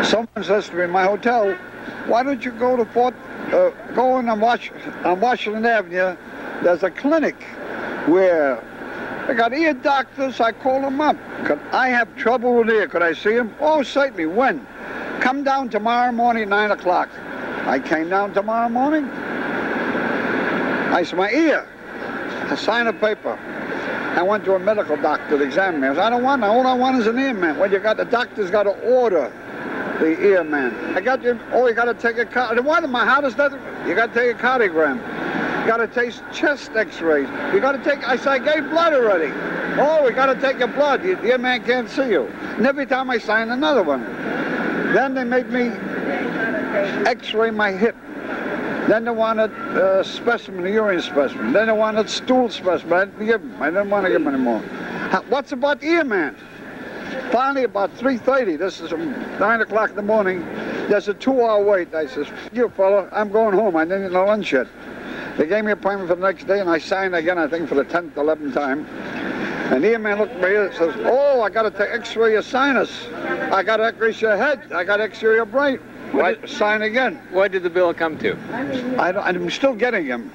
Someone says to me in my hotel, why don't you go to go in on Washington Avenue, there's a clinic where they got ear doctors. I call them up. Could I have trouble with ear? Could I see him? Oh, certainly. When? Come down tomorrow morning, 9 o'clock. I came down tomorrow morning. I said, my ear. I signed a paper. I went to a medical doctor to examine me. I said, I don't want, all I want is an ear man. Well, the doctor's got to order the ear man. You got to take a how does that? You got to take a cardiogram. You got to take chest x-rays. You got to take, I said, I gave blood already. Oh, we got to take your blood. The ear man can't see you. And every time I signed another one. Then they made me x-ray my hip. Then they wanted a specimen, a urine specimen. Then they wanted stool specimen. I didn't give them. I didn't want to give them anymore. What's about the ear man? Finally, about 3:30, this is 9 o'clock in the morning, there's a 2-hour wait. I says, you fella, I'm going home. I didn't eat no lunch yet. They gave me an appointment for the next day, and I signed again, I think, for the 10th, 11th time. And the ear man looked at me and says, oh, I got to x-ray your sinus. I got to x-ray your head. I got to x-ray your brain. Right, sign again. What did the bill come to? I'm still getting them.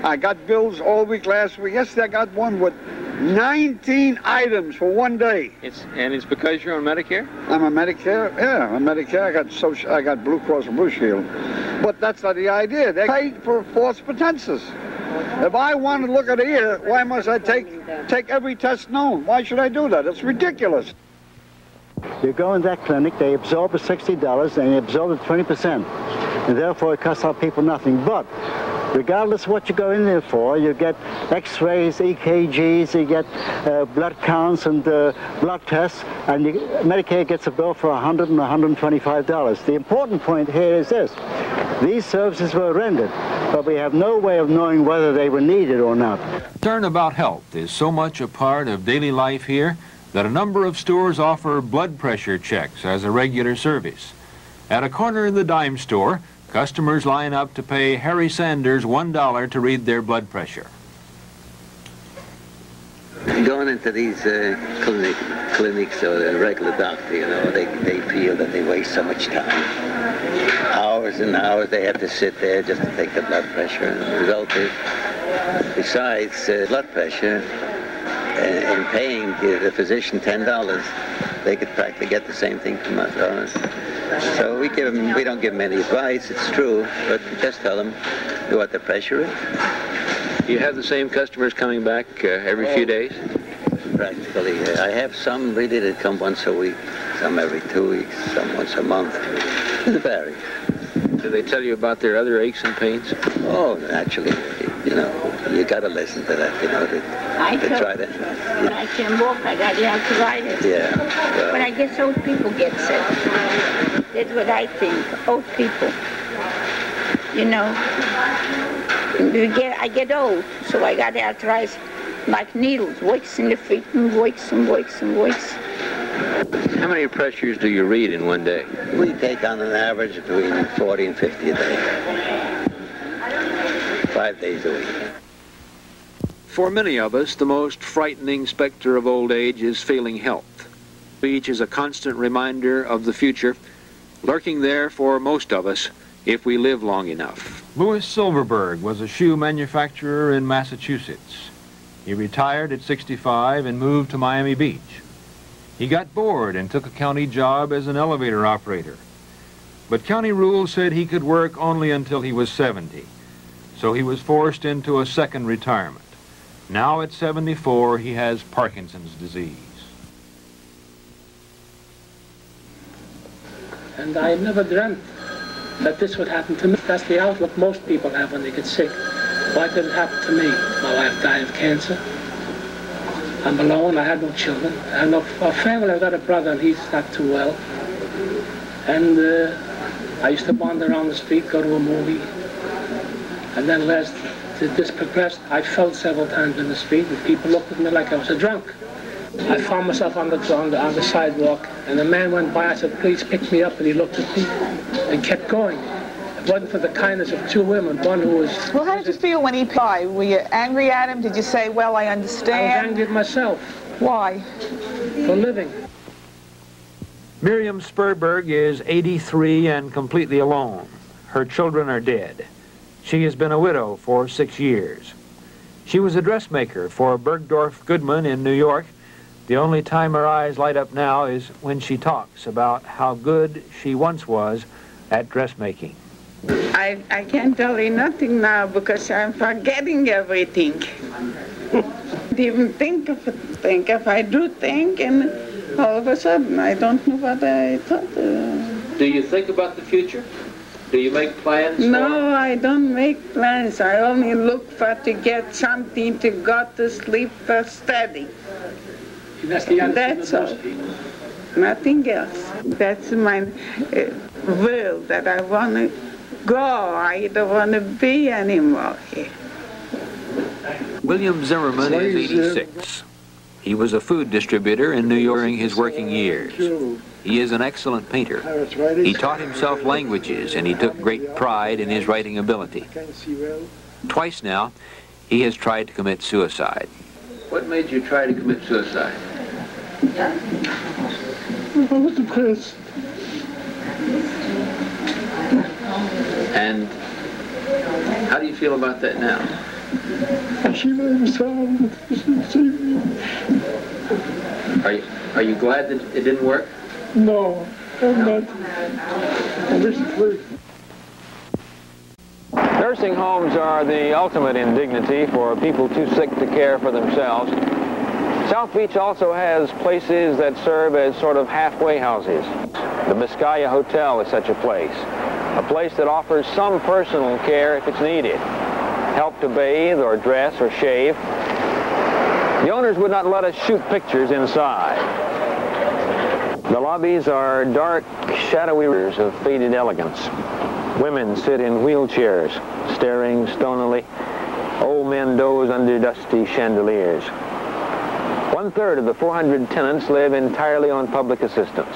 I got bills all week last week. Yesterday I got one with 19 items for one day. It's because you're on Medicare? I'm on Medicare. Yeah, I'm on Medicare. I got Blue Cross and Blue Shield. But that's not the idea. They pay for false pretenses. If I want to look at the ear, why must I take every test known? Why should I do that? It's ridiculous. You go in that clinic, they absorb the $60 and they absorb the 20%. And therefore it costs our people nothing. But regardless of what you go in there for, you get x-rays, EKGs, you get blood counts and blood tests, and Medicare gets a bill for $100 and $125. The important point here is this. These services were rendered, but we have no way of knowing whether they were needed or not. Concern about health is so much a part of daily life here that a number of stores offer blood pressure checks as a regular service. At a corner in the dime store, customers line up to pay Harry Sanders $1 to read their blood pressure. Going into these clinics or the regular doctor, you know, they feel that they waste so much time. Hours and hours they have to sit there just to take the blood pressure. And the result is, besides blood pressure, and paying the physician $10, they could practically get the same thing from us. So we don't give them any advice, it's true, but we just tell them what the pressure is. You have the same customers coming back every few days? Practically. I have some really that come once a week, some every 2 weeks, some once a month. It varies. Do they tell you about their other aches and pains? Oh, naturally. You know, you got to listen to that, you know, to try to... When I can't walk, I got the arthritis. Yeah. Well, but I guess old people get sick. That's what I think, old people. You know, I get old, so I got arthritis like needles, weights in the feet and weights and weights and weights. How many pressures do you read in one day? We take on an average between 40 and 50 a day. 5 days a week. For many of us, the most frightening specter of old age is failing health. Each is a constant reminder of the future, lurking there for most of us if we live long enough. Louis Silverberg was a shoe manufacturer in Massachusetts. He retired at 65 and moved to Miami Beach. He got bored and took a county job as an elevator operator. But county rules said he could work only until he was 70. So he was forced into a second retirement. Now at 74, he has Parkinson's disease. And I never dreamt that this would happen to me. That's the outlook most people have when they get sick. Why didn't it happen to me? My wife died of cancer. I'm alone, I had no children. I have no family. I've got a brother and he's not too well. And I used to wander around the street, go to a movie. And then as this progressed, I fell several times in the street and people looked at me like I was a drunk. I found myself on the sidewalk and a man went by. I said, please pick me up, and he looked at me and kept going. It wasn't for the kindness of two women, one who was... Well, how did you feel when he died? Were you angry at him? Did you say, well, I understand? I was angry at myself. Why? For living. Miriam Spurberg is 83 and completely alone. Her children are dead. She has been a widow for 6 years. She was a dressmaker for Bergdorf Goodman in New York. The only time her eyes light up now is when she talks about how good she once was at dressmaking. I can't tell you nothing now because I'm forgetting everything. Even think if I do think, and all of a sudden I don't know what I thought. Do you think about the future? Do you make plans? No, I don't make plans. I only look for to get something to go to sleep for steady. That's all. Nothing else. That's my will that I want to go. I don't want to be anymore here. William Zimmerman is 86. He was a food distributor in New York during his working years. He is an excellent painter. He taught himself languages and he took great pride in his writing ability. Twice now, he has tried to commit suicide. What made you try to commit suicide? I was depressed. And how do you feel about that now? Are you glad that it didn't work? No, I'm not. I wish it would. Nursing homes are the ultimate indignity for people too sick to care for themselves. South Beach also has places that serve as sort of halfway houses. The Biscaya Hotel is such a place that offers some personal care if it's needed. Help to bathe or dress or shave. The owners would not let us shoot pictures inside. The lobbies are dark, shadowy rooms of faded elegance. Women sit in wheelchairs, staring stonily. Old men doze under dusty chandeliers. 1/3 of the 400 tenants live entirely on public assistance.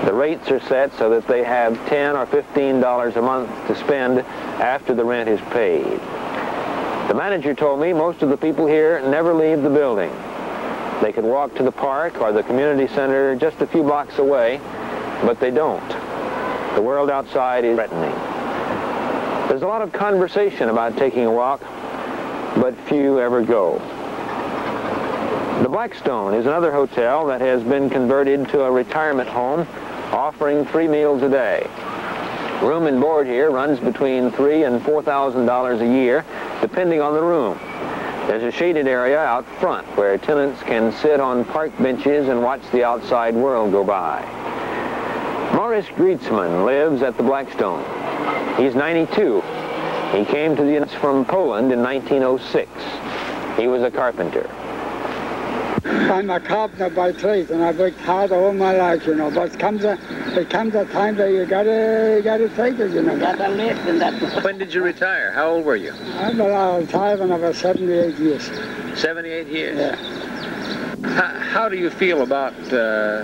The rates are set so that they have $10 or $15 a month to spend after the rent is paid. The manager told me most of the people here never leave the building. They could walk to the park or the community center just a few blocks away, but they don't. The world outside is threatening. There's a lot of conversation about taking a walk, but few ever go. The Blackstone is another hotel that has been converted to a retirement home, offering 3 meals a day. Room and board here runs between $3,000 and $4,000 a year, depending on the room. There's a shaded area out front where tenants can sit on park benches and watch the outside world go by. Morris Grietzman lives at the Blackstone. He's 92. He came to the United States from Poland in 1906. He was a carpenter. I'm a carpenter by trade, and I've worked hard all my life, you know. But it comes a time that you gotta take it, you know. Gotta live in that. When did you retire? How old were you? I retired when I was 78 years. 78 years? Yeah. How do you feel about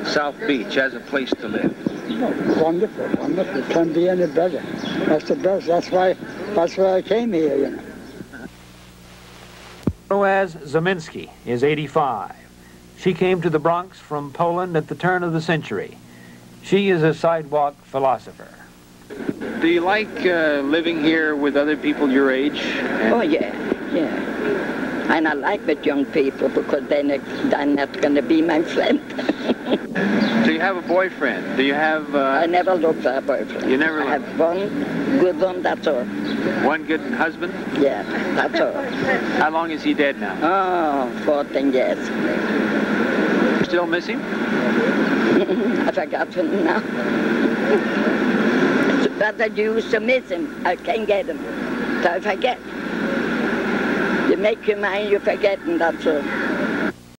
South Beach as a place to live? Oh, wonderful, wonderful. Can't be any better. That's the best. That's why I came here, you know. Boaz Zaminsky is 85. She came to the Bronx from Poland at the turn of the century. She is a sidewalk philosopher. Do you like living here with other people your age? Oh, yeah. And I like with young people because they're not going to be my friend. Do you have a boyfriend? Do you have... I never looked for a boyfriend. You never looked? I have one good one, that's all. One good husband? Yeah, that's all. How long is he dead now? Oh, 14 years. Still miss him? I forgot him now. But I used to miss him. I can't get him. So I forget. You make your mind, you forget, and that's all.